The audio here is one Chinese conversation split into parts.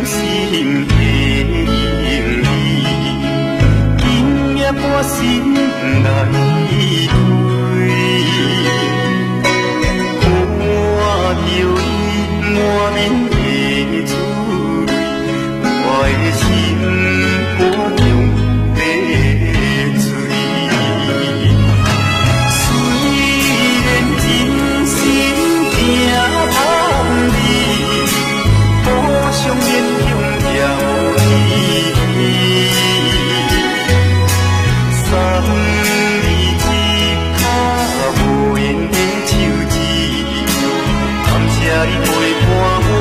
心的影儿，今夜我心来开，看着你满面的珠泪，我的心肝中在醉。虽然真心惊叹你，好想勉强了你，送你一脚无缘的手指，感谢你陪伴我。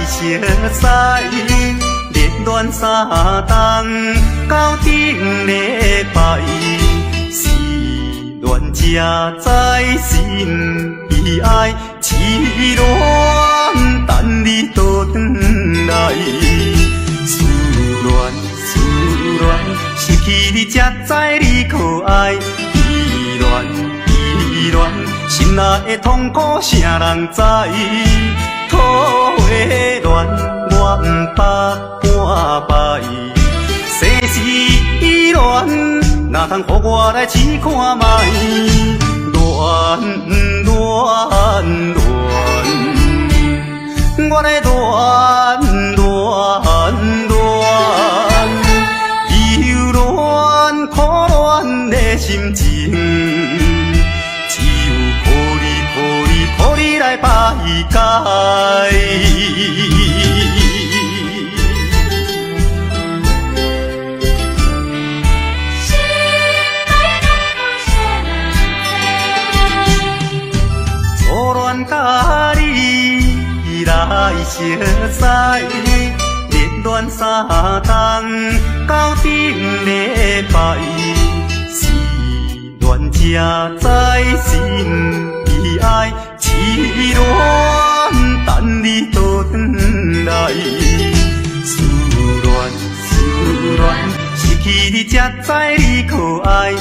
熟悉，热恋3冬到顶礼拜，是恋者在心悲哀，痴恋等你倒转来，思恋失去你才知你可爱，依恋心内的痛苦谁人知？土的恋我不捌半摆，世事恋哪通予我来试看卖？恋，我来忧恋苦恋的心情，只有靠你来排解。初恋甲你来熟悉，热恋3冬到顶礼拜，是恋者在心悲哀，痴恋等你倒转来，思恋失去你才知你可爱，依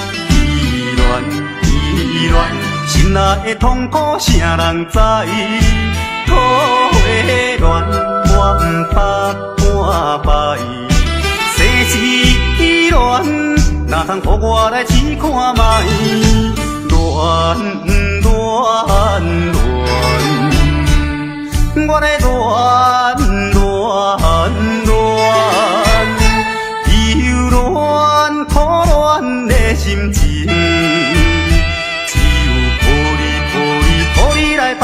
恋心内的痛苦谁人知？土的恋我不捌半摆，世事恋哪通予我来试看卖？恋，我来忧恋苦恋的心情，只有靠你来排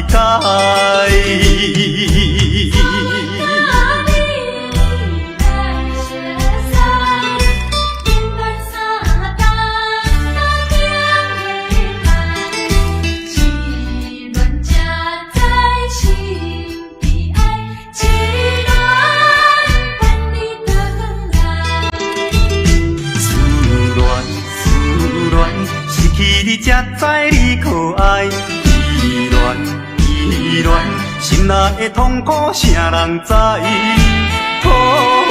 解。你才知你可爱，依恋心内的痛苦谁人知？土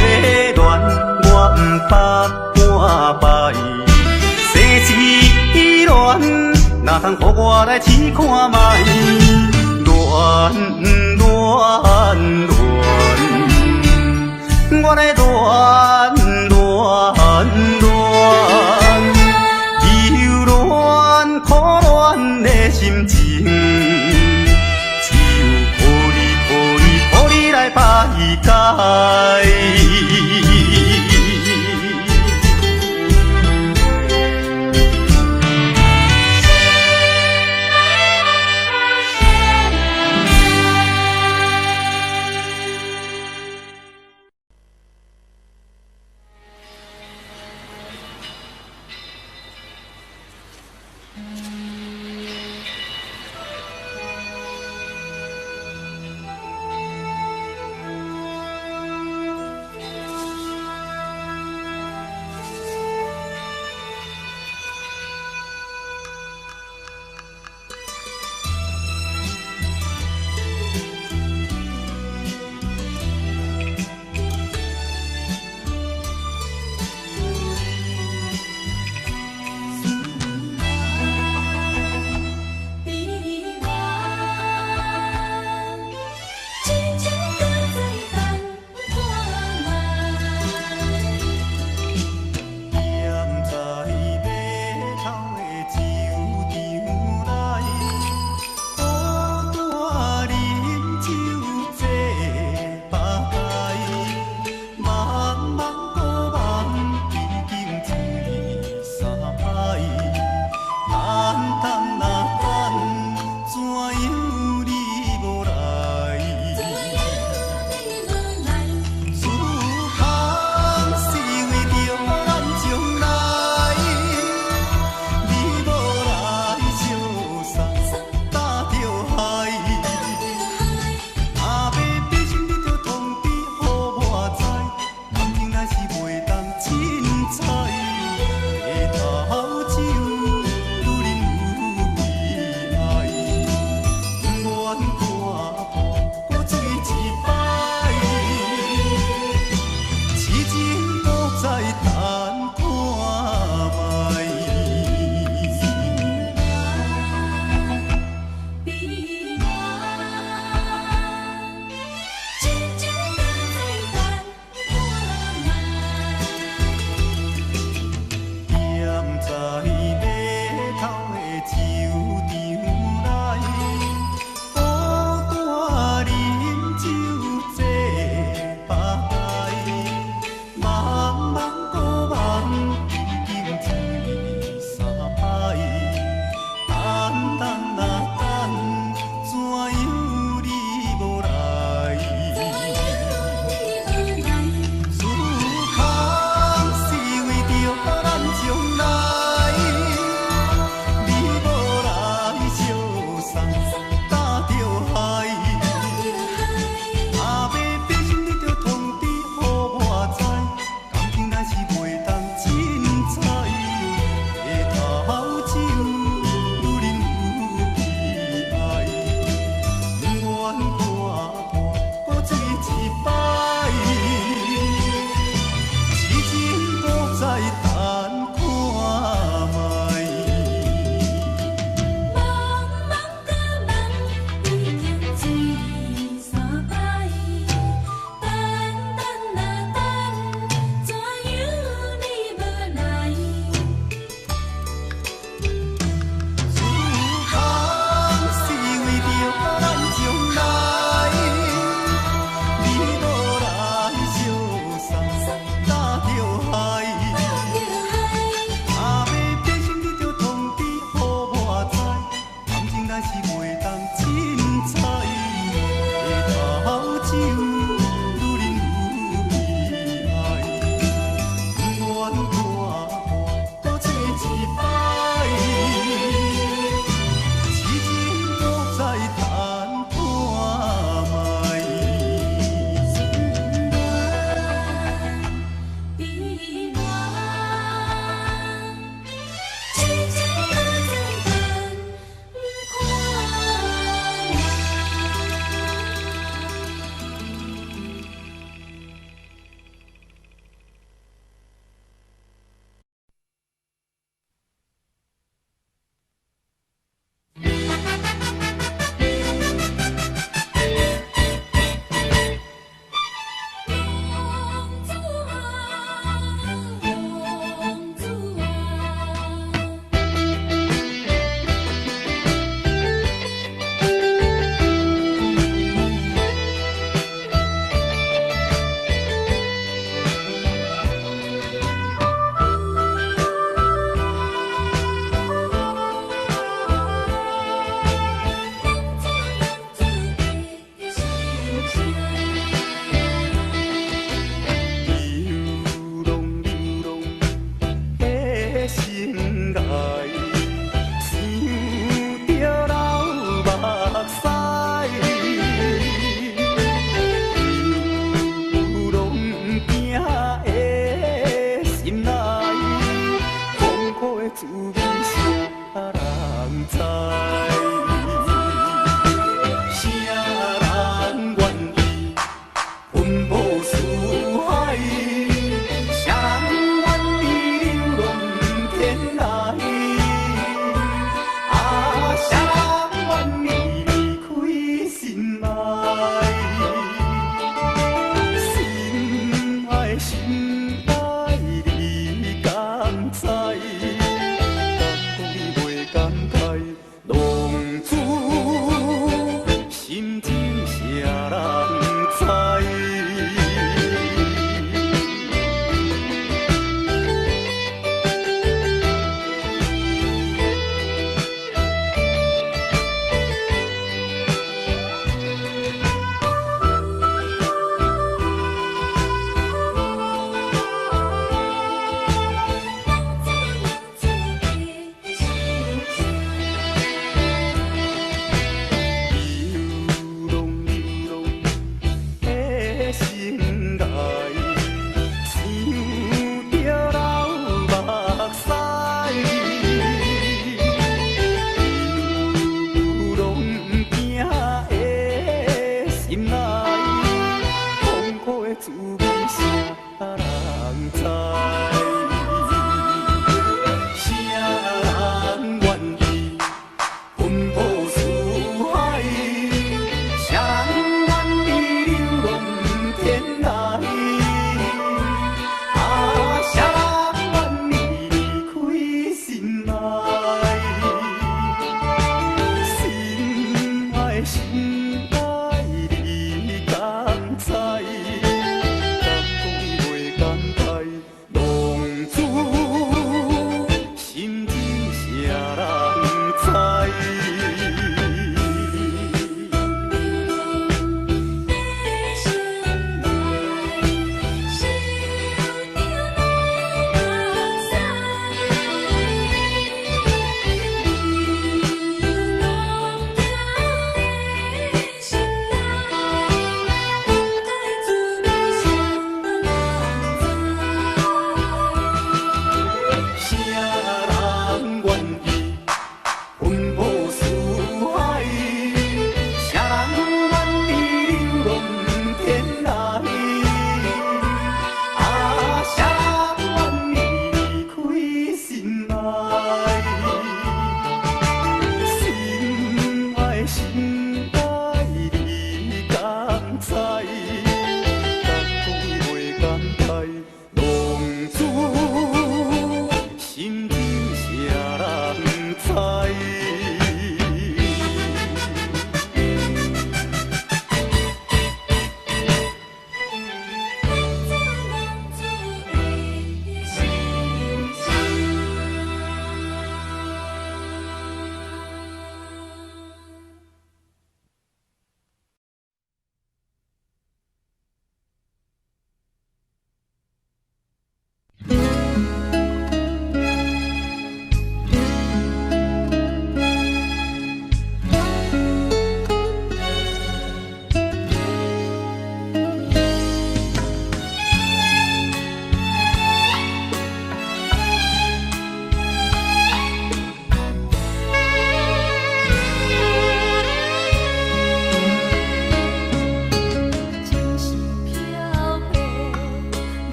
的恋我不捌半摆，世事恋哪通予我来试看卖？恋，我来苦恋的心情，只有靠你来排解。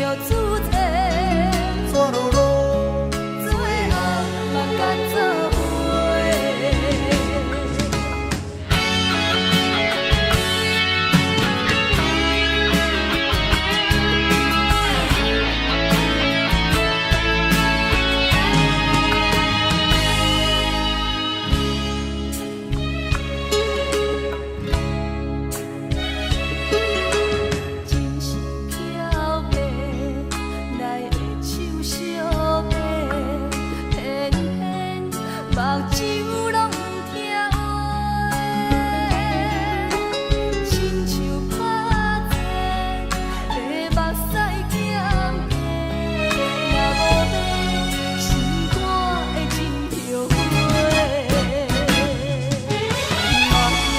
着主题，怎落落，最后嘛甲做伙。真是巧马，来的手小马，偏偏目睭拢不听话，亲像拍折的目屎咸咸，若无你，心肝会真着花。爱的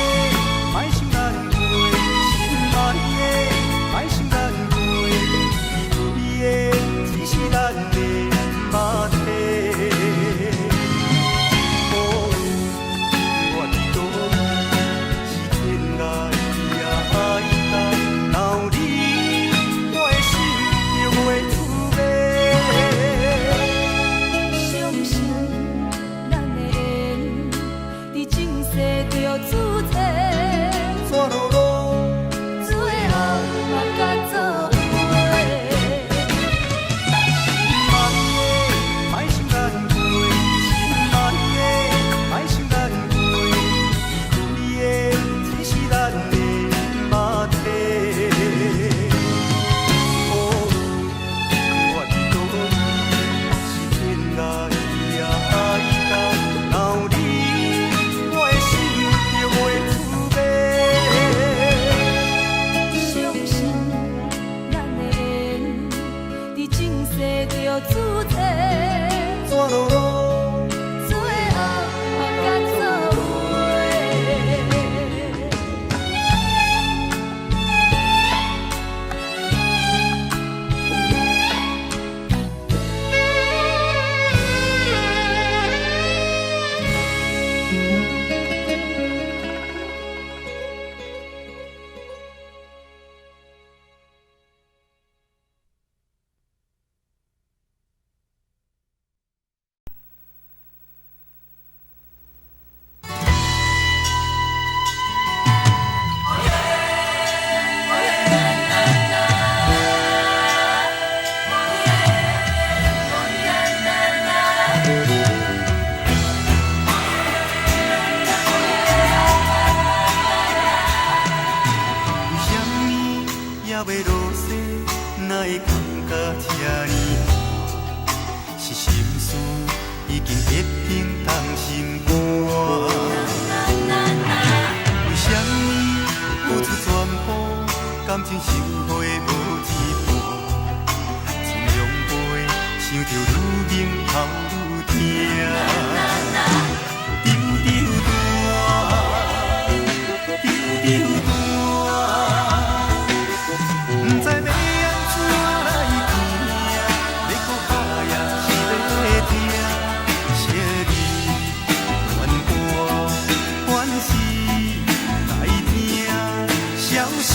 莫想咱过，心爱的莫想咱过，伊的只是咱的马蹄。哦，我伫倒位是天涯也爱甲，若有你，我的心就袂滋味。相信咱的缘，伫前世着注定，怎落落，最后嘛甲做伙。爱的莫想咱过，心爱的莫想咱过，伊的只是咱的马蹄。哦，我伫倒位是天涯也爱甲，若有你，我的心就袂滋味。相信咱的缘，伫前世着注定，怎落落，最后嘛甲做伙。为什么也袂落雪，哪会感觉这呢寒？是心事已经结冰冻心肝。为什么付出全部，感情收获无一半？情浓杯，想着愈凝头愈痛。丢丢大，丢丢大。不知要安怎来行，要搁打也是要听，惜你怨我怨是来听，笑声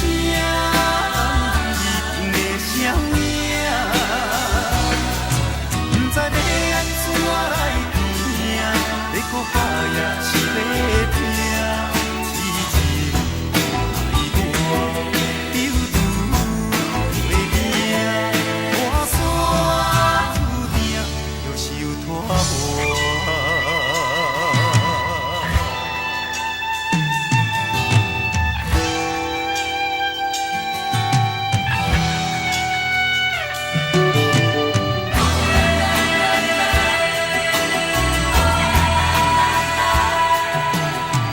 已经的声名，不知要安怎来行，要搁打也是要听，痴情爱我丢丢。看山注定着受拖磨。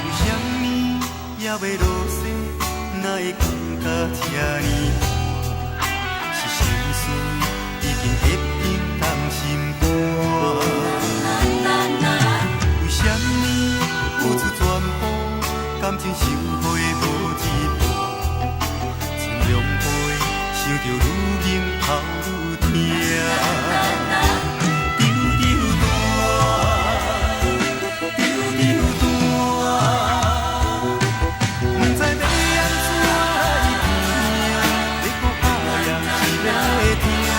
为什么也袂落雪，哪会感觉这呢寒？是心事已经结冰冻心肝。为什么付出全部，感情收获无一半？情浓杯，想着愈凝头愈痛。丢丢大，丢丢大，不知要安怎来行，要搁打也是要听。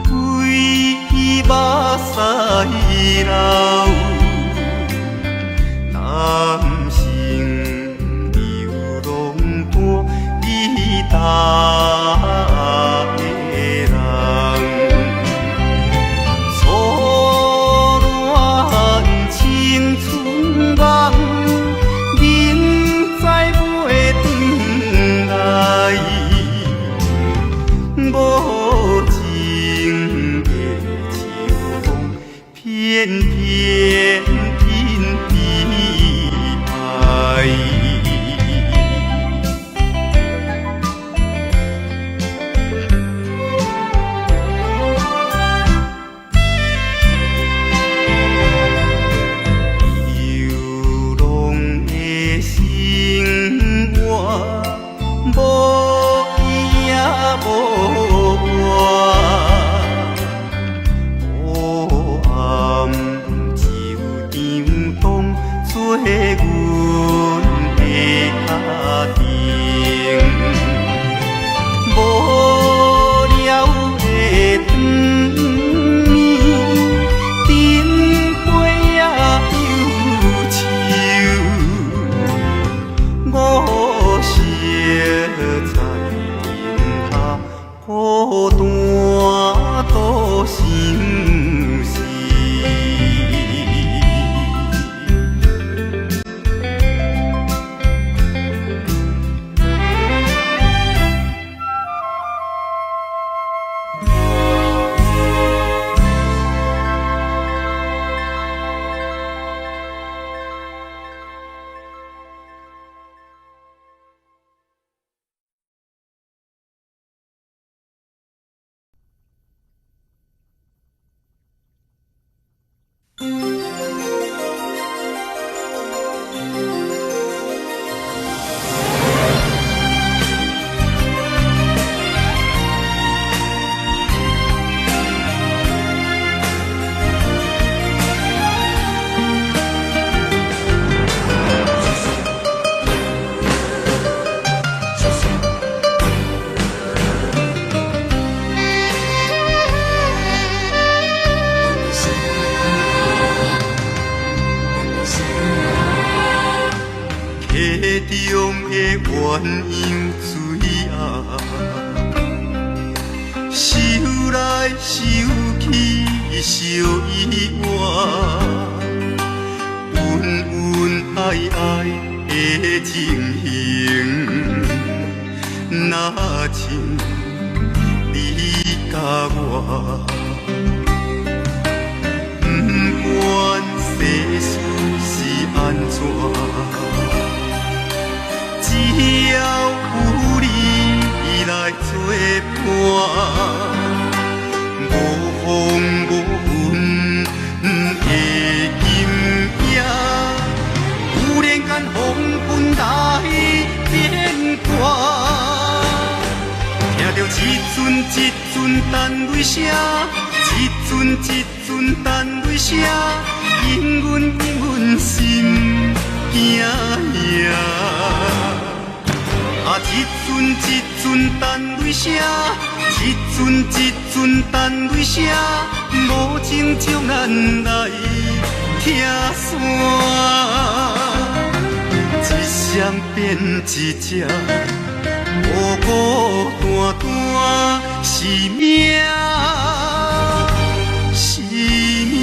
规目屎流，男性流浪单你答的人，错乱青春梦，人再袂转来。无情的秋风，偏偏引悲哀。流浪的生活，无伊也无我，黑暗就场当做阮的家庭，无聊的长暝，灯火也忧愁，我烧在灯下，孤单度相思。家中的鸳鸯水啊，收来收去烧意外，恩恩爱爱的情形，若像你甲我，不管世事是安怎。只要有你来作伴，无风无云的今夜，忽然间风云来变卦，听着一阵一阵单泪声，一阵一阵单泪声，引阮心惊惊。啊，一阵一阵单泪声，一阵一阵单泪声，无情将咱来拆散，一双变一只，孤孤单单是命，是命。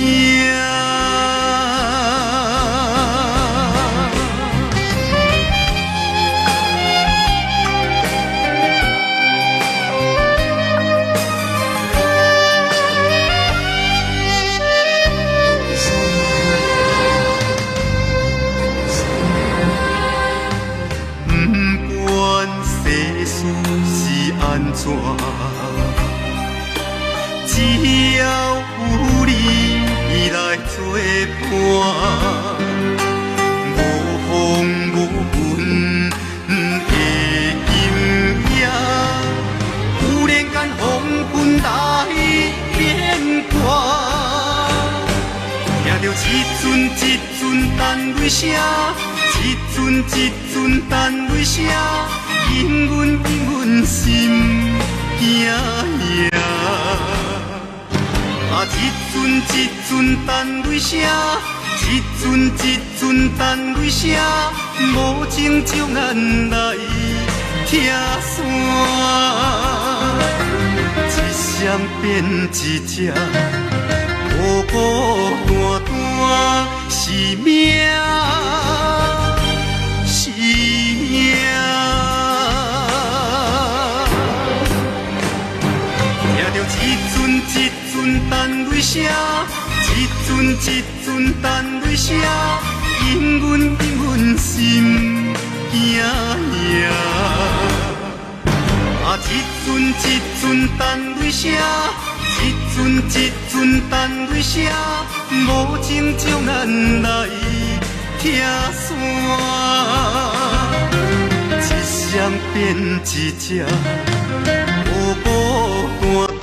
怎？只要有你来作伴，无风无云的今夜，忽然间风云来变卦，听着一阵一阵单泪声，一阵一阵单泪声。引阮心行赢。啊，一阵一阵等雷声，一阵一阵等雷声，无情将咱来拆散。一闪变一只，孤孤单单是命，是命。听着一阵一阵等雷声，一阵一阵等雷声，引阮心惊赢。啊，一阵一阵等雷声，一阵一阵等雷声，无情将咱来拆散。一闪变一只，孤孤单单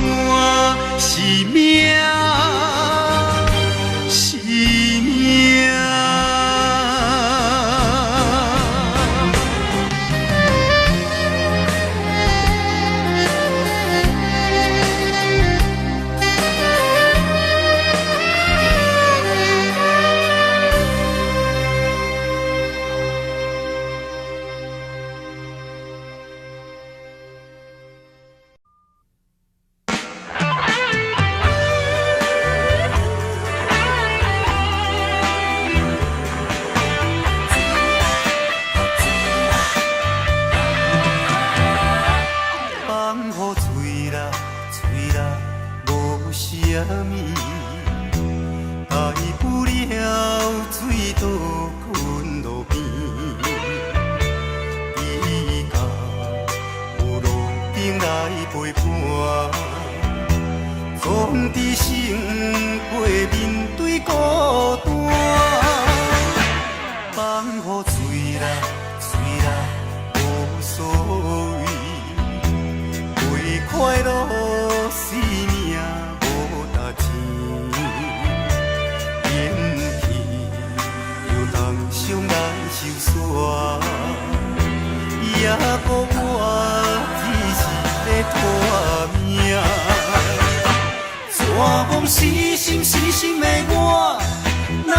是命，是命。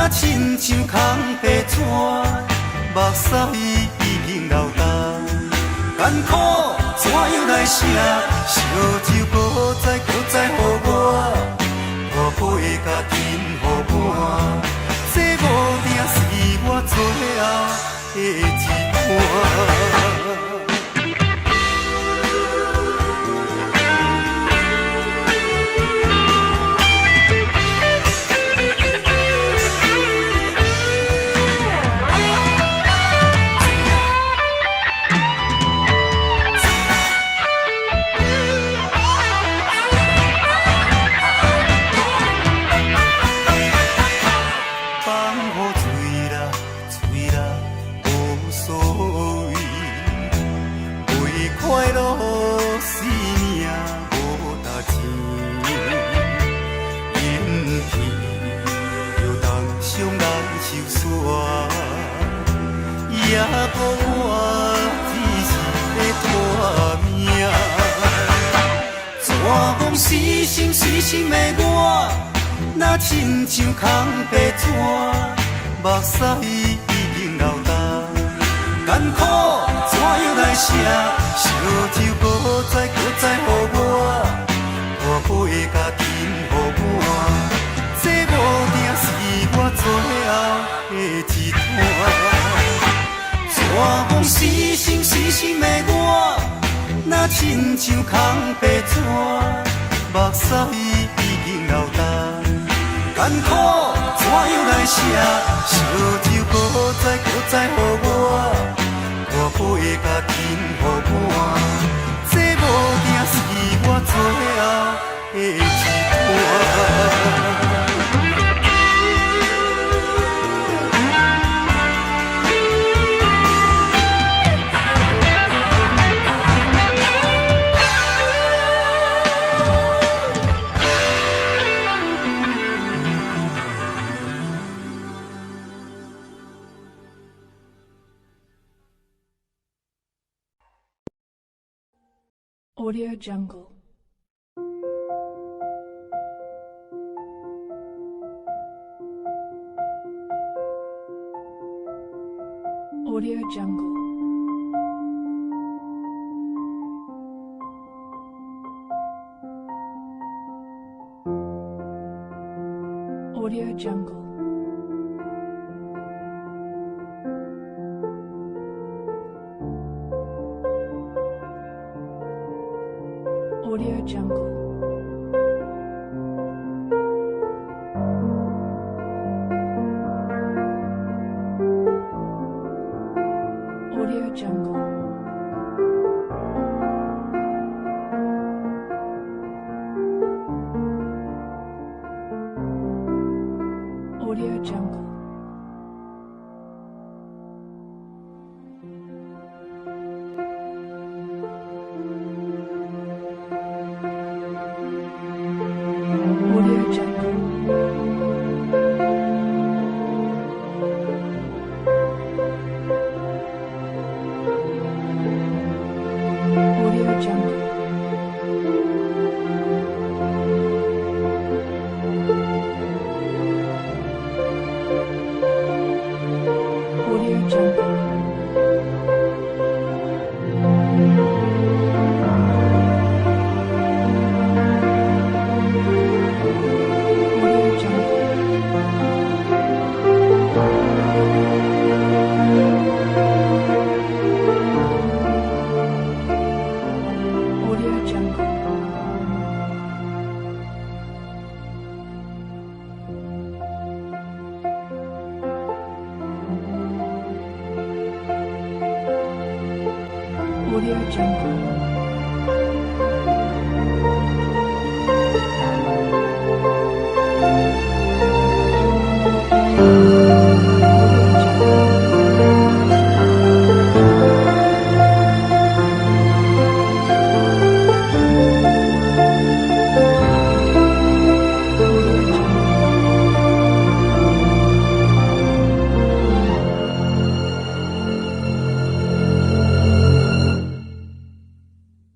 亲像空白纸，目屎已经流干，艰苦怎样来写？烧酒搁再予我，破破的甲紧予我，这无定是我最后的一盘。死心的我，若亲像空白纸，目屎已经流干，艰苦怎样来写？烧酒搁再予我，破破的甲紧予我，这无定是我最后的一摊。怎讲死心的我，若亲像空白纸？目屎已经流干，艰苦怎样来写？烧酒搁再予我，破破的甲紧予我，这无定是我最后的一摊。Audio Jungle. Audio Jungle. Audio Jungle. Audio Jungle. Audio Jungle. Audio Jungle. Audio Jungle. Audio Jungle. Audio Jungle. Audio Jungle. Audio Jungle.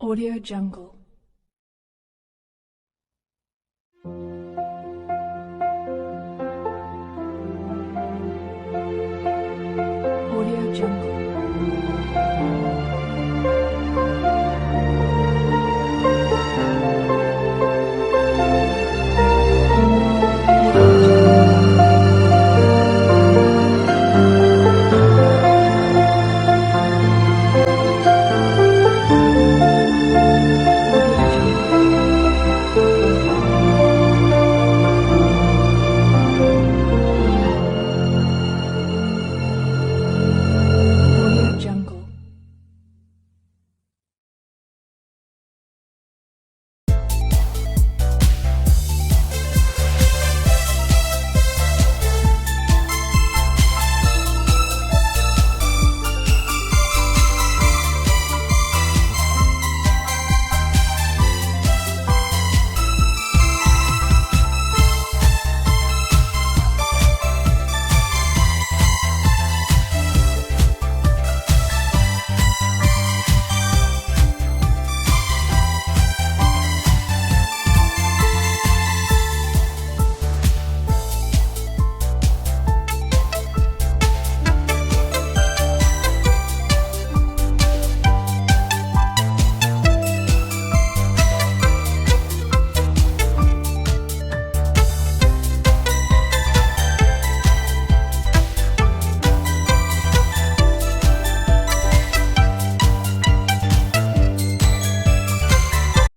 Audio Jungle.